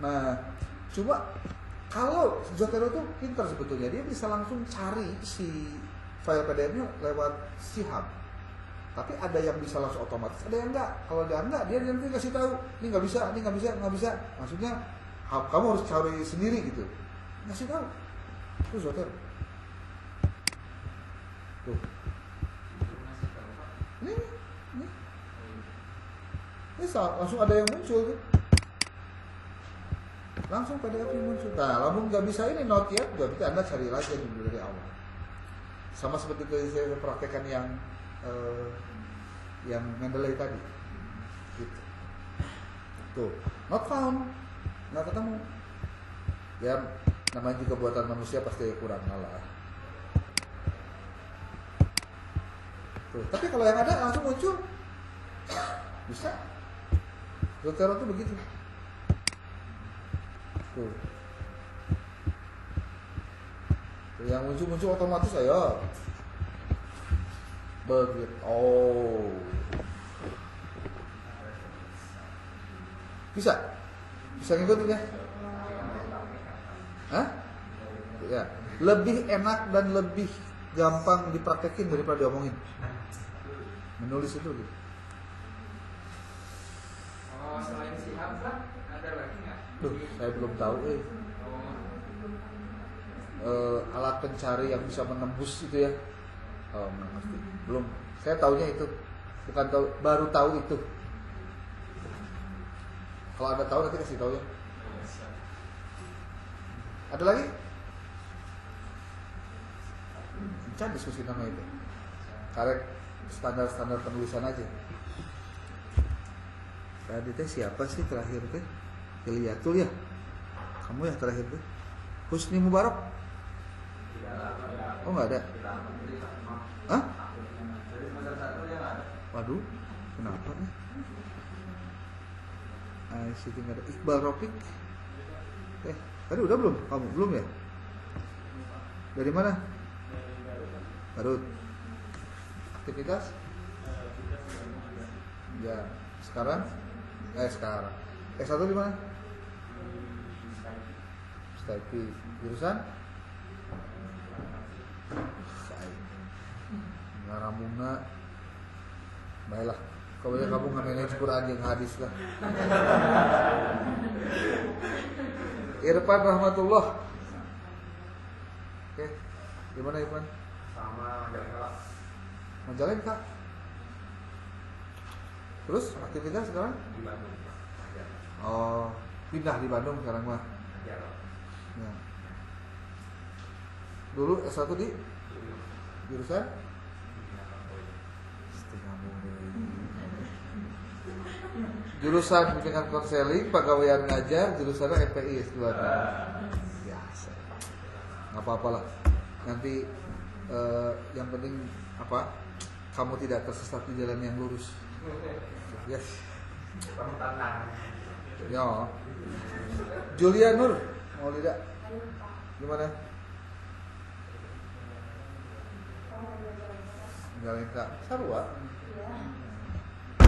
Nah, coba kalau Zotero tuh pintar sebetulnya, dia bisa langsung cari si file PDF-nya lewat si hub. Tapi ada yang bisa langsung otomatis, ada yang enggak. Kalau ada enggak, dia nanti kasih tahu, ini nggak bisa, ini nggak bisa, nggak bisa. Maksudnya hub kamu harus cari sendiri gitu. Kasih tahu. Itu Zotero. Tuh. Ini langsung ada yang muncul tuh. Langsung PDF yang muncul. Nah, lalu nggak bisa ini not yet, nggak bisa, Anda cari lagi dulu dari awal. Sama seperti tadi saya praktekkan yang Mendeley tadi. Gitu. Tuh, not found, nggak ketemu. Ya, namanya juga buatan manusia pasti kurang lah. Tuh, tapi kalau yang ada langsung muncul, bisa. Zotero tuh begitu. Tuh. Tuh, yang muncul otomatis ayo. Begitu. Oh. Bisa ngikutin ya? Hah? Ya. Lebih enak dan lebih gampang dipraktekin daripada diomongin. Menulis itu gitu. Oh, selain si Hamzah ada lagi nggak? Duh, saya belum tahu. Alat pencari yang bisa menembus itu ya. Oh, pasti. Belum. Saya taunya itu. Bukan tahu, baru tahu itu. Kalau ada tahu nanti kasih tahu ya. Ada lagi? Jangan diskusi nama itu. Karek standar penulisan aja. Tadi teh siapa sih terakhir teh? Keliatul ya? Kamu ya terakhir teh? Husni Mubarak? Oh nggak ada? Hah? Waduh, kenapa nih? Siti nggak ada. Iqbal Rofik? Tadi udah belum? Kamu belum ya? Dari mana? Garut. Aktivitas? Ya, sekarang? Sekarang. S1 di mana? Staipi. Jurusan? Ngaramuna. Baiklah. Kalau kamu nggak manage Quran yang hadis lah. Irfan Rahmatullah. Oke. Gimana Irfan? Sama Majalengka. Majalengka. Terus aktivitas sekarang? Di Bandung. Oh, pindah di Bandung sekarang mah. Ya. Dulu S1 di jurusan? Jurusan bimbingan konseling, pegawaian ngajar, jurusannya FPI S2. Biasa. Enggak apa-apalah. Nanti yang penting apa? Kamu tidak tersesat di jalan yang lurus. Yes. Tantangan. Ya. Julia Nur, mau tidak? Gimana? Majalengka. Sarua.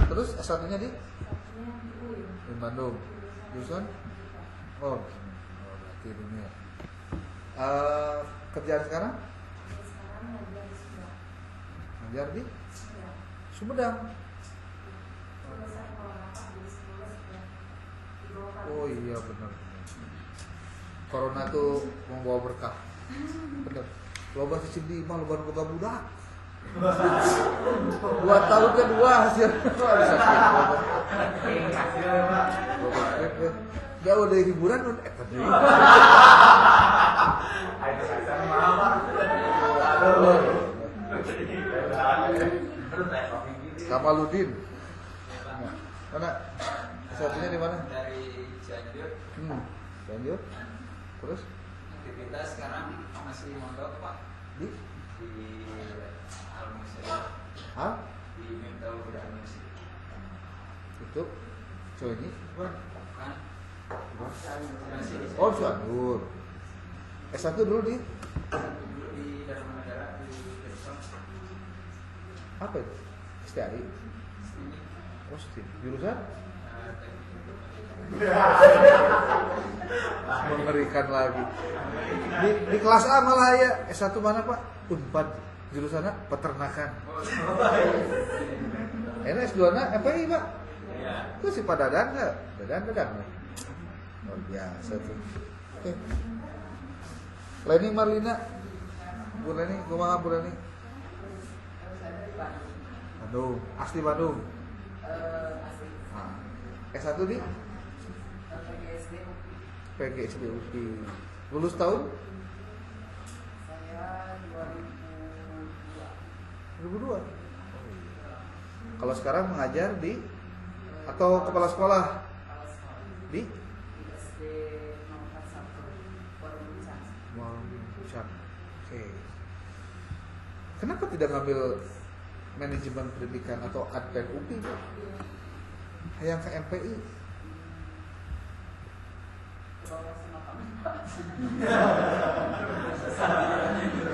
Terus S1-nya di Bandung. Jurusan? Oh, berarti dunia. Kerjaan sekarang? Sekarang ngajar di Sumedang. Ngajar di Sumedang. Sumedang. Lulusan corona Pak, jadi semua sudah dibawa Pak. Oh iya benar. Corona tuh membawa berkah. Bener. Loba cicing di imah loba boga budak. 2 tahun kedua hasil. Bisa gitu. Jauh dari hiburan kan tadi. Kamaludin. Mana? Satunya di mana? Dari Cianjur. Cianjur. Terus Aktivitas sekarang masih mondok Pak di di Al-Musyid, di Miftahul Huda Musik. itu cewek ini Kan masih di oh Cianjur. S1 dulu di dulu di Dharma Negara di Depok. apa itu? STI. Ini Oh, STI. Jurusan? teknik. Mengerikan lagi. Di kelas A malah ya. S1 mana Pak? Unpad. Jurusannya peternakan. Enak S2-nya FPI Pak. Iya. Itu si Pak Dadan nggak? Dadan. Luar biasa tuh. Oke. Leni Marlina. Bu Leni, kumaha Bu Leni? Bandung. Asli Bandung. Nah, S1 di PGSD UPI. Lulus tahun? Saya 2002. 2002. Kalau sekarang mengajar di atau kepala sekolah Kalau sekolah di di SD nomor 1 Waruncang. Waruncang. Oke. Kenapa tidak ngambil manajemen pendidikan atau Adven UPI? Yang ke MPI? Bawah sama kamu.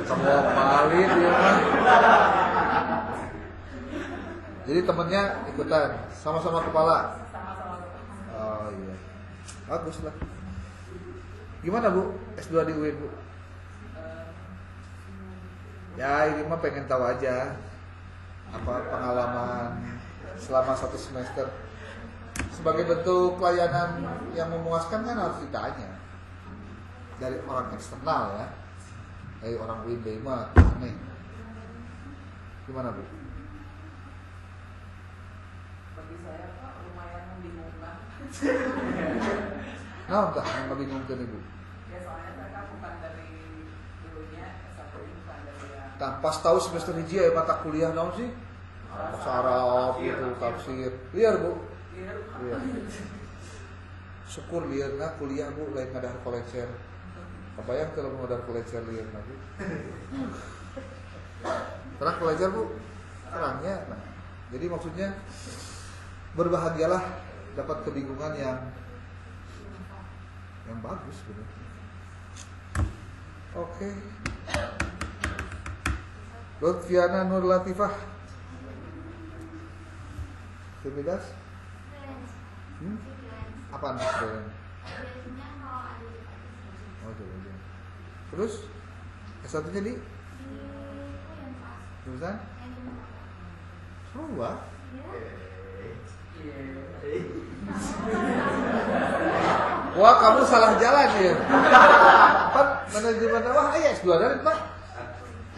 Semua palit dia mah. Jadi temennya ikutan, sama-sama kepala. Sama-sama. Oh iya, bagus lah. Gimana Bu? S2 di UIN Bu? Ya ini mah pengen tahu aja apa pengalaman selama 1 semester. Sebagai bentuk pelayanan yang memuaskan kan harus ditanya dari orang eksternal ya, dari orang UIN deh mah aneh. Gimana Bu? Bagi saya Pak lumayan membingungkan. Nah, entah yang membingungkan Ibu. Ya soalnya saya kan bukan dari dulunya S1 bukan dari yang Nah, pas tahu semester hiji ya mata kuliah naon sih? Bahasa Arab gitu, tafsir. Liar Bu. Iya. Syukur liar nah kuliah Bu lain ngadar kolecer. Kebayang kalau mau ngadar kolecer liar nah Bu. Terang kolecer Bu. Terangnya. Nah, jadi maksudnya berbahagialah dapat kebingungan yang bagus benar. Oke. Lutfiana Nur Latifah. Sebelas? Apaan keren? Oh, coba. Terus S1-nya di jurusan? Seru ah. Wah, kamu salah jalan ya. Kan manajemen wah, iya S2 dari Pak.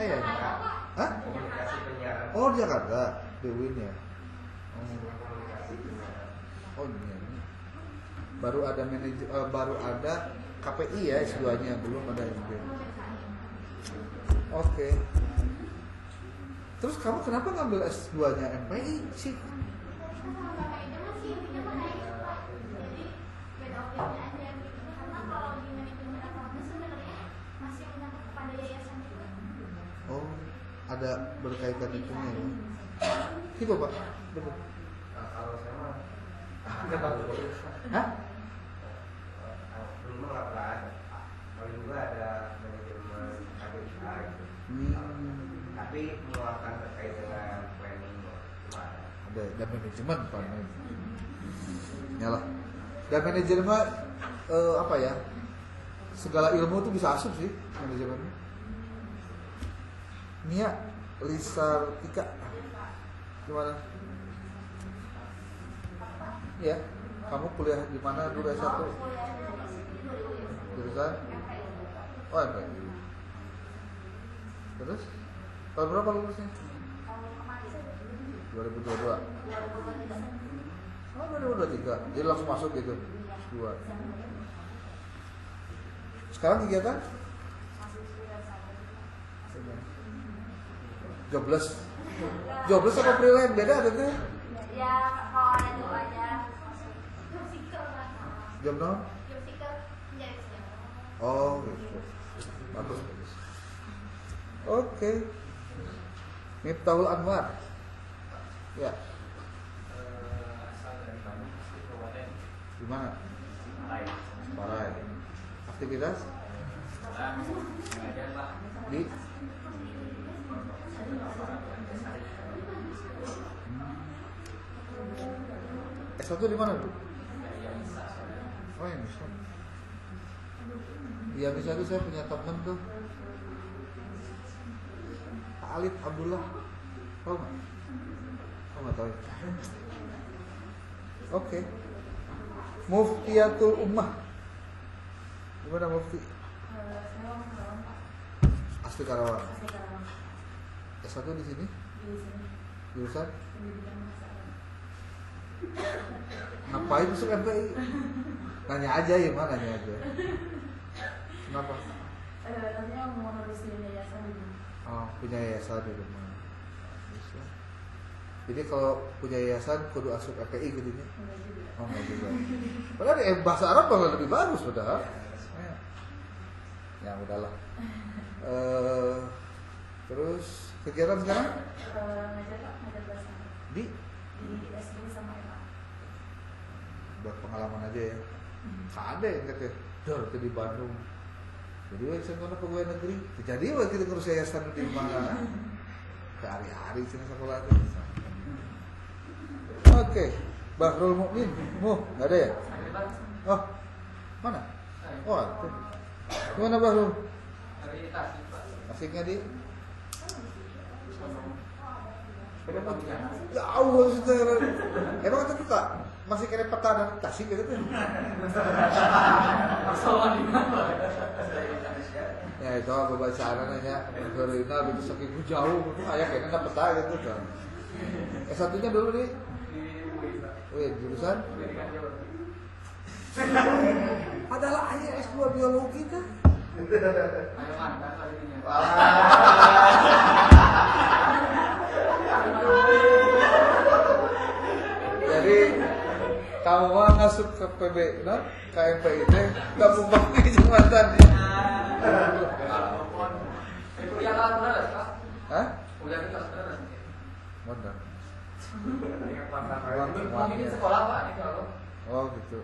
Iya. Hah? Komunikasi penyiaran. Oh, di Jakarta, di UIN ya. Komunikasi penyiaran. Oh, iya. Baru ada baru ada KPI ya S2-nya, belum ada MB. Oke. Terus kamu kenapa ngambil S2-nya MPI sih? Oh, ada berkaitan itunya ya. Gitu Pak. Betul. Nah, kalau saya mah nggak tahu. Hah? Dulu nggak pernah ada. Paling juga ada manajemen KPI gitu. Tapi mengeluarkan terkait dengan planning cuma ada. Ada dan manajemen Pak. Nyala. Dan manajemen apa ya? Segala ilmu tuh bisa asup sih manajemen. Nia Lisartika gimana? Ya, kamu kuliah di mana dulu S1? Jurusan? Oh, enggak. Terus? Tahun berapa lulusnya? 2022. Oh, 2023. Jadi langsung masuk gitu. S2. Sekarang kegiatan? Jobless. Jobless sama freelance beda ada tuh? Ya, kalau ada itu aja job seeker lah. Job non? Job seeker menjadi kerja. Oh, gitu. Bagus. Oke. Miftahul Anwar. Ya. Asal dari Bandung, asli Kabupaten Di mana? Parai. Parai. Aktivitas Mengajar Pak di S1 di mana tuh? Oh, yang bisa. Di Amisa itu saya punya temen tuh, Pak Alif Abdullah. Tahu nggak? Oh, nggak tahu. Oke. Muftiyatul Ummah. Gimana Mufti? Saya orang Karawang, Pak. Asli Karawang. Asli Karawang. S1 di sini. Di sini Jurusan pendidikan bahasa Arab. ngapain masuk MPI? Nanya aja ya, mana nanya aja. Kenapa? Nantinya mau nerusin yayasan di sini. Oh, punya yayasan di rumah. Bisa. Jadi kalau punya yayasan kudu asup FPI gitu ya? Enggak juga. Oh, enggak juga. Padahal bahasa Arab malah lebih bagus padahal. Ya udahlah. Terus kegiatan sekarang Ngajar Pak, ngajar bahasa Arab. di SD sama SMA. buat pengalaman aja ya. Ada yang kata, "Dor, itu di Bandung." Jadi saya ngono pegawai negeri. Jadi waktu kita ngurus yayasan di mana? Ke hari-hari cina sekolah itu. Oke, Bahrul Mukmin. Enggak ada ya? Oh, mana? Oh, itu. Gimana Bahrul? Asiknya di jauh harus itu. Emang itu kita masih kira peta dan Tasik gitu tuh. Ya itu apa bacaan nanya Karina itu saking jauh itu kayak kayaknya peta gitu kan. S1-nya dulu di jurusan adalah ayah S2 biologi kan. Jadi kamu mah ngasup ke PB, nah, KMPI teh gabung pakai jembatan. Kuliah kelas berapa, Pak? Hah? Kuliah kelas berapa? Modal. Ini sekolah Pak, ini kalau. Oh gitu.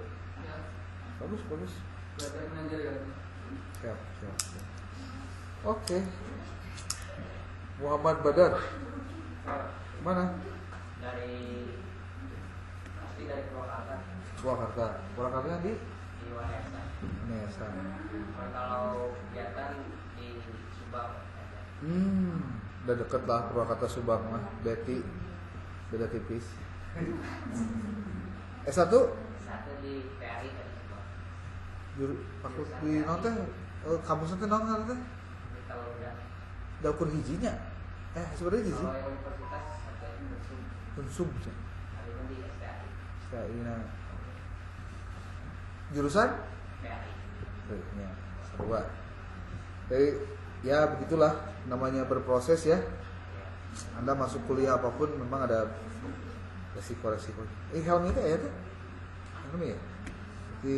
Bagus. Belajar manajer ya. Siap. Oke. Muhammad Badar. Mana? Dari Purwakarta. Purwakarta di Wanesa. Nesa. Kalau kegiatan di Subang. Udah deket lah Purwakarta Subang mah. Betty beda tipis. S1 Satu di PRI dari Subang. Fakultas di nonton kampus nanti nonton teh Kalau udah. daukur hijinya. Sebenarnya hiji. Kalau yang universitas satu Unsum. hari ini di SPRI. Saya jurusan PRI. ya, seru banget. Jadi ya begitulah namanya berproses ya. Anda masuk kuliah apapun memang ada resiko-resiko. Helmi itu ya tuh. Helmi ya. Jadi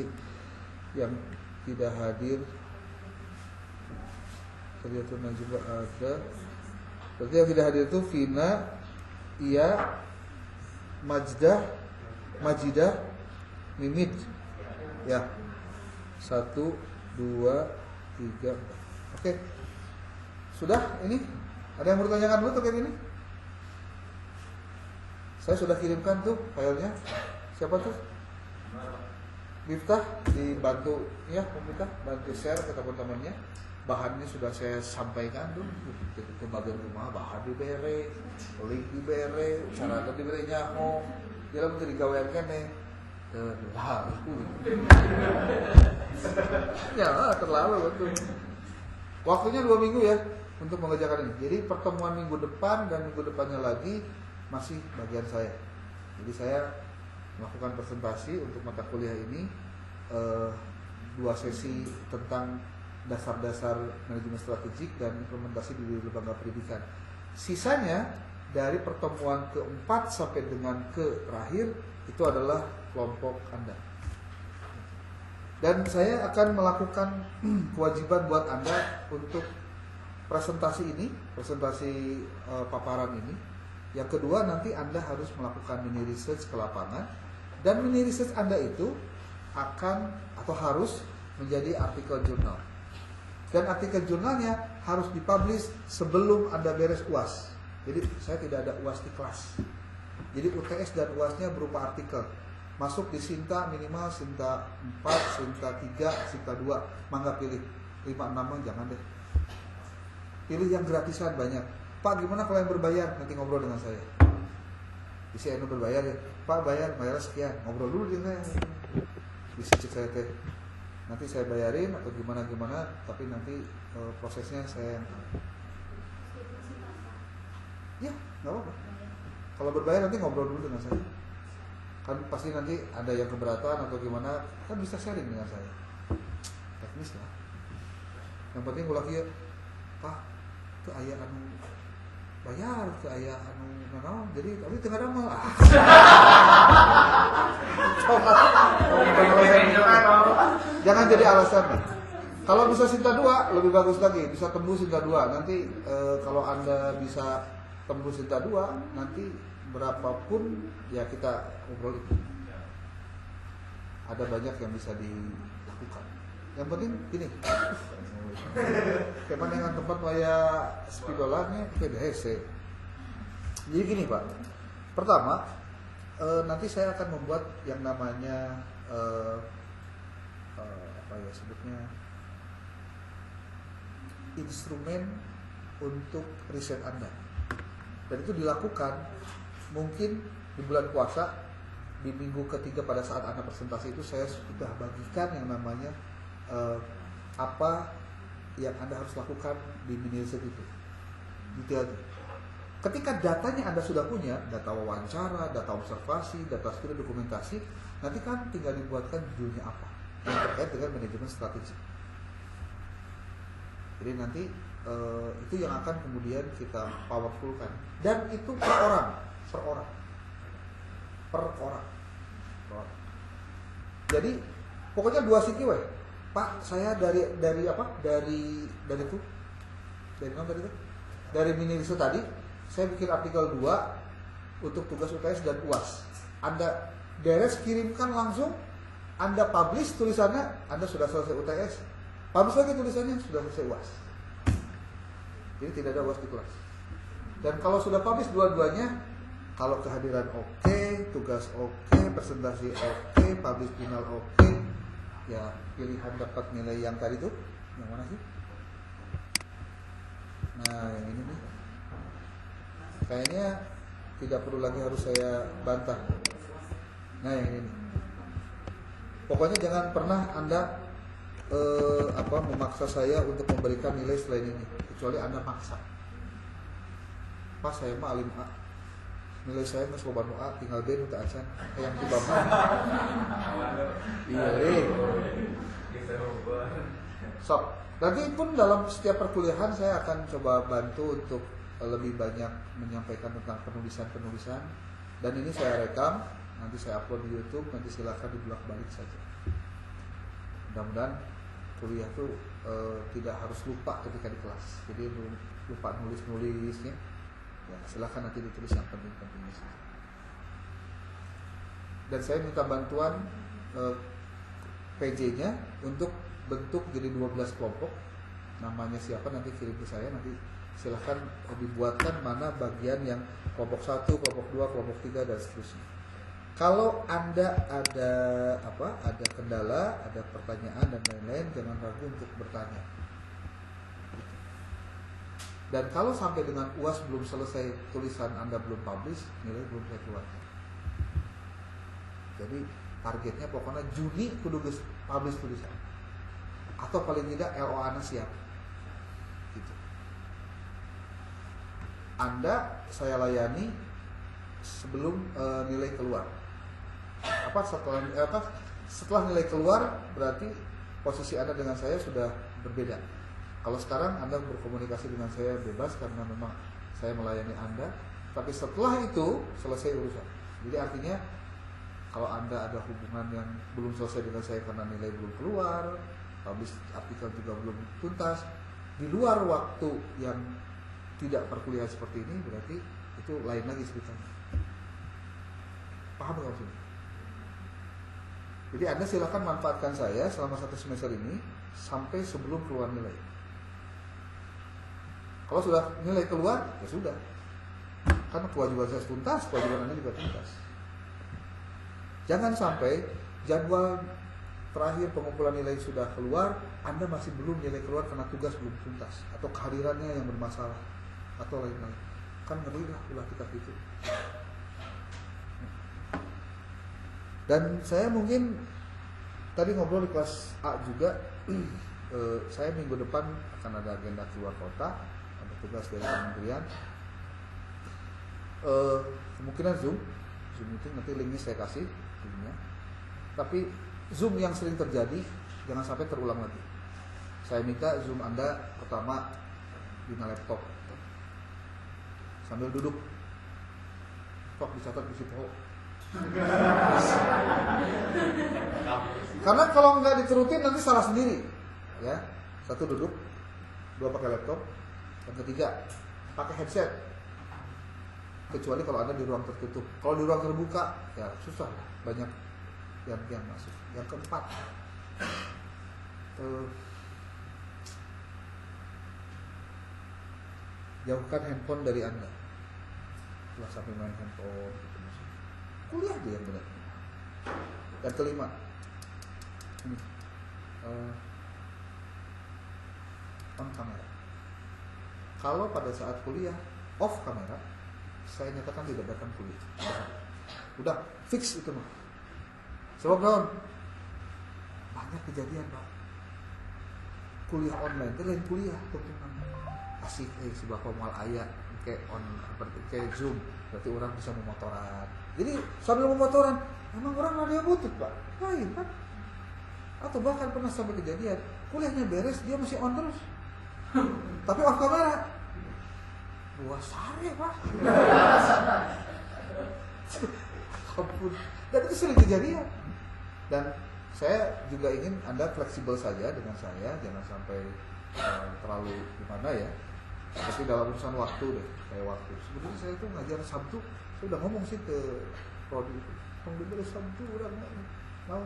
yang tidak hadir kelihatan juga ada. Berarti yang tidak hadir itu Vina, Ia, Majidah, Mimit. Ya. 1, 2, 3. Oke. Sudah ini? Ada yang mau ditanyakan dulu terkait ini? Saya sudah kirimkan tuh filenya. Siapa tuh? Miftah dibantu ya, Miftah bantu share ke teman-temannya. Bahannya sudah saya sampaikan tuh ke bagian rumah, bahan dibere, link dibere, cara dibere nyaho. Dia mau digawean kan nih. Lah, ya terlalu betul. Waktunya 2 minggu ya untuk mengerjakan ini. Jadi pertemuan minggu depan dan minggu depannya lagi masih bagian saya. Jadi saya melakukan presentasi untuk mata kuliah ini 2 sesi tentang dasar-dasar manajemen strategik dan implementasi di lembaga pendidikan. Sisanya dari pertemuan keempat sampai dengan ke terakhir itu adalah kelompok Anda. Dan saya akan melakukan kewajiban buat Anda untuk presentasi ini, presentasi paparan ini. Yang kedua nanti Anda harus melakukan mini research ke lapangan, dan mini research Anda itu akan atau harus menjadi artikel jurnal. Dan artikel jurnalnya harus dipublish sebelum Anda beres UAS. Jadi saya tidak ada UAS di kelas. Jadi UTS dan UASnya berupa artikel. Masuk di Sinta minimal Sinta 4, Sinta 3, Sinta 2. Mangga pilih 5-6 jangan deh. Pilih yang gratisan banyak. Pak gimana kalau yang berbayar? Nanti ngobrol dengan saya. Bisa Eno berbayar ya? Pak bayar sekian. Ngobrol dulu dengan saya. Bisa cek saya teh. Nanti saya bayarin atau gimana, tapi nanti prosesnya saya yang ya nggak apa-apa. Kalau berbayar nanti ngobrol dulu dengan saya. Kan pasti nanti ada yang keberatan atau gimana, kan bisa sharing dengan saya. Teknis lah. Yang penting ulah kieu, Pak, teu aya anu bayar, teu aya anu nanaon, jadi tapi teu ngadamal. Jangan jadi alasan. Kalau bisa Sinta 2 lebih bagus lagi, bisa tembus Sinta 2. Nanti kalau Anda bisa tembus Sinta 2, nanti berapapun ya kita ngobrol itu. Ada banyak yang bisa dilakukan. Yang penting gini. Kayak mana yang tempat waya spidolanya PDHC. Jadi gini Pak. Pertama, nanti saya akan membuat yang namanya apa ya sebutnya, instrumen untuk riset Anda. Dan itu dilakukan mungkin di bulan puasa, di minggu ketiga pada saat Anda presentasi itu saya sudah bagikan yang namanya apa yang Anda harus lakukan di mini riset itu. Detailnya. Ketika datanya Anda sudah punya, data wawancara, data observasi, data studi dokumentasi, nanti kan tinggal dibuatkan judulnya apa yang terkait dengan manajemen strategi. Jadi nanti itu yang akan kemudian kita powerfulkan, dan itu per orang. Jadi pokoknya 2 siki we. Pak, saya dari apa? Dari itu. Dari mini riset tadi, saya bikin artikel 2 untuk tugas UTS dan UAS. Anda beres kirimkan langsung, Anda publish tulisannya, Anda sudah selesai UTS. Publish lagi tulisannya, sudah selesai UAS. Jadi tidak ada UAS di kelas. Dan kalau sudah publish dua-duanya, kalau kehadiran oke, tugas oke, presentasi oke, publish final oke, ya pilihan dapat nilai yang tadi tuh, yang mana sih? Nah yang ini nih, kayaknya tidak perlu lagi harus saya bantah. Nah yang ini nih. Pokoknya jangan pernah Anda memaksa saya untuk memberikan nilai selain ini, kecuali Anda maksa. Pas saya mah alim A, nilai saya nggak sobat A, tinggal B nuta acan, yang di bapak. Iya. Sok. Nanti pun dalam setiap perkuliahan saya akan coba bantu untuk lebih banyak menyampaikan tentang penulisan-penulisan, dan ini saya rekam, nanti saya upload di YouTube, nanti silakan dibolak-balik saja. Mudah-mudahan kuliah tuh tidak harus lupa ketika di kelas. Jadi lupa nulis-nulisnya, ya silakan nanti ditulis yang penting-pentingnya saja. Dan saya minta bantuan PJ-nya untuk bentuk jadi 12 kelompok. Namanya siapa nanti kirim ke saya, nanti silahkan dibuatkan mana bagian yang kelompok 1, kelompok 2, kelompok 3 dan seterusnya. Kalau Anda ada kendala, ada pertanyaan dan lain-lain, jangan ragu untuk bertanya. Dan kalau sampai dengan UAS belum selesai, tulisan Anda belum publish, nilai belum saya keluarkan. Jadi targetnya pokoknya Juni kudu geus publish tulisan. Atau paling tidak LOA-na siap. Gitu. Anda saya layani sebelum nilai keluar. Setelah nilai keluar berarti posisi Anda dengan saya sudah berbeda. Kalau sekarang Anda berkomunikasi dengan saya bebas karena memang saya melayani Anda, tapi setelah itu selesai urusan. Jadi artinya kalau Anda ada hubungan yang belum selesai dengan saya karena nilai belum keluar, publish artikel juga belum tuntas, di luar waktu yang tidak perkuliahan seperti ini, berarti itu lain lagi ceritanya. Paham nggak maksudnya? Jadi Anda silakan manfaatkan saya selama 1 semester ini sampai sebelum keluar nilai. Kalau sudah nilai keluar, ya sudah. Karena kewajiban saya tuntas, kewajiban Anda juga tuntas. Jangan sampai jadwal terakhir pengumpulan nilai sudah keluar, Anda masih belum nilai keluar karena tugas belum tuntas, atau kehadirannya yang bermasalah, atau lain-lain. Kan ngeri lah ulah kita gitu. Dan saya mungkin tadi ngobrol di kelas A juga, saya minggu depan akan ada agenda keluar kota, ada tugas dari kementerian. Kemungkinan Zoom meeting, nanti linknya saya kasih linknya. Tapi Zoom yang sering terjadi jangan sampai terulang lagi. Saya minta Zoom Anda pertama di laptop sambil duduk, kok dicatat di situ. Karena kalau nggak diturutin nanti salah sendiri, ya. 1 duduk, 2 pakai laptop, yang ketiga pakai headset. Kecuali kalau Anda di ruang tertutup. Kalau di ruang terbuka, ya susah, banyak yang masuk. Yang keempat, jauhkan handphone dari Anda. Setelah sampai main handphone, kuliah aja yang benar. Dan kelima, on kamera. Kalau pada saat kuliah off kamera, saya nyatakan tidak datang kuliah. Udah fix itu mah. Sebab naon? Banyak kejadian, Pak. Kuliah online itu lain kuliah, teman-teman. Asik sebelah pemual aya kayak kayak Zoom, berarti orang bisa memotoran. Jadi sambil memotoran, emang orang radio butut, Pak. Lain kan? Atau bahkan pernah sampai kejadian, kuliahnya beres, dia masih on terus. Tapi off kamera. Wah, sare, Pak. Ampun. Dan itu sering kejadian. Dan saya juga ingin Anda fleksibel saja dengan saya, jangan sampai terlalu gimana ya. Tapi dalam urusan waktu deh, kayak waktu. Sebetulnya saya itu ngajar Sabtu, saya udah ngomong sih ke prodi itu. Kalau bener Sabtu udah mau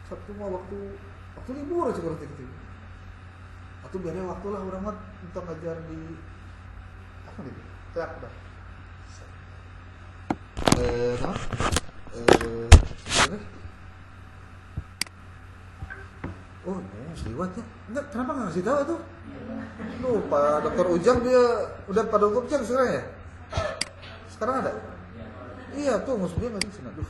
Sabtu mau waktu libur aja kalau gitu. Atau biar waktu lah orang mah untuk ngajar di apa nih? Teak dah. Oh, seliwat ya. Enggak, kenapa nggak ngasih tahu tuh? Lupa, Dokter Ujang dia udah pada Dokter Ujang sekarang ya? Sekarang ada? Iya tuh, maksudnya nggak bisa. Aduh.